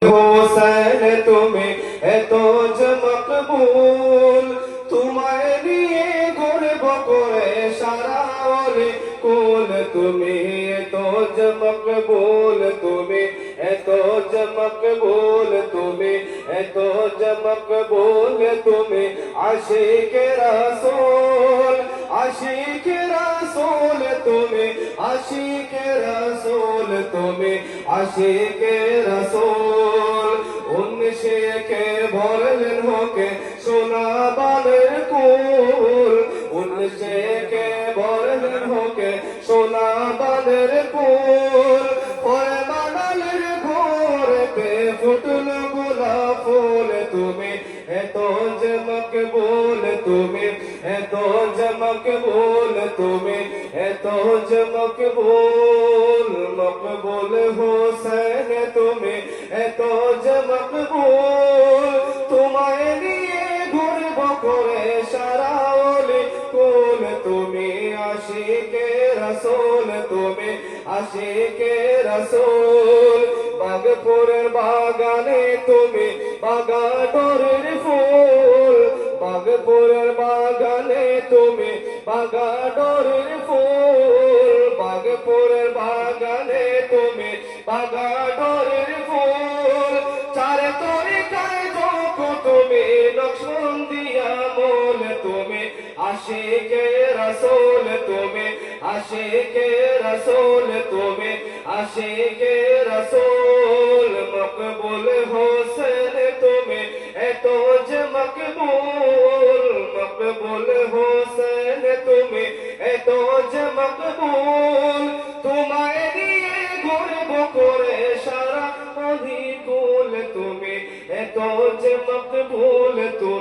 হোসেন তুমি এত যে মকবুল, তোমায় নিয়ে গর্ব করে সারা ওরে কুল। তুমি এত যে মকবুল, তুমি এত যে মকবুল, তুমি এত যে মকবুল, তুমি আশিকে রাসূল, আশিকে রাসূল, তুমি আশিকে রাসূল, তুমি আশিকে রাসূল। উনিশে কে ভরলেন হোকে সোনা বানের কুল, উনিশে কে ভরলেন হোকে সোনা বানের কুল। পরে বানালের ঘোরেতে ফুটল গোলাপ ফুল, তুমি এত যে মকবুল, তুমি এত যে মকবুল, তুমি এত যে মকবুল। মকবুল হোসেন তুমি এত যে মকবুল, তোমায় নিয়ে গর্ব করে সারা ওলি কুল। তুমি আশিকে রাসূল, তুমি আশিকে রাসূল। বাগপুরের বাগানে তুমি বাগাডোরের ফুল, বাগপুরের বাগানে তুমি বাগাডোরের ফুল, বাগপুরের বাগানে তুমি বাগাডোরের ফুল। চারে তরিকায় যোগ তুমি নকশবন্দিয়া মূল, তুমি আশিকে রাসূল, তুমি আশিকে রাসূল, তুমি আশিকে রাসূল। মকবুল হোসেন তুমি এত যে মকবুল, মকবুল হোসেন তুমি এত যে মকবুল। তোমায় নিয়ে গর্ব করে সারা অধিকুল, তুমি এত যে মকবুল, তুমি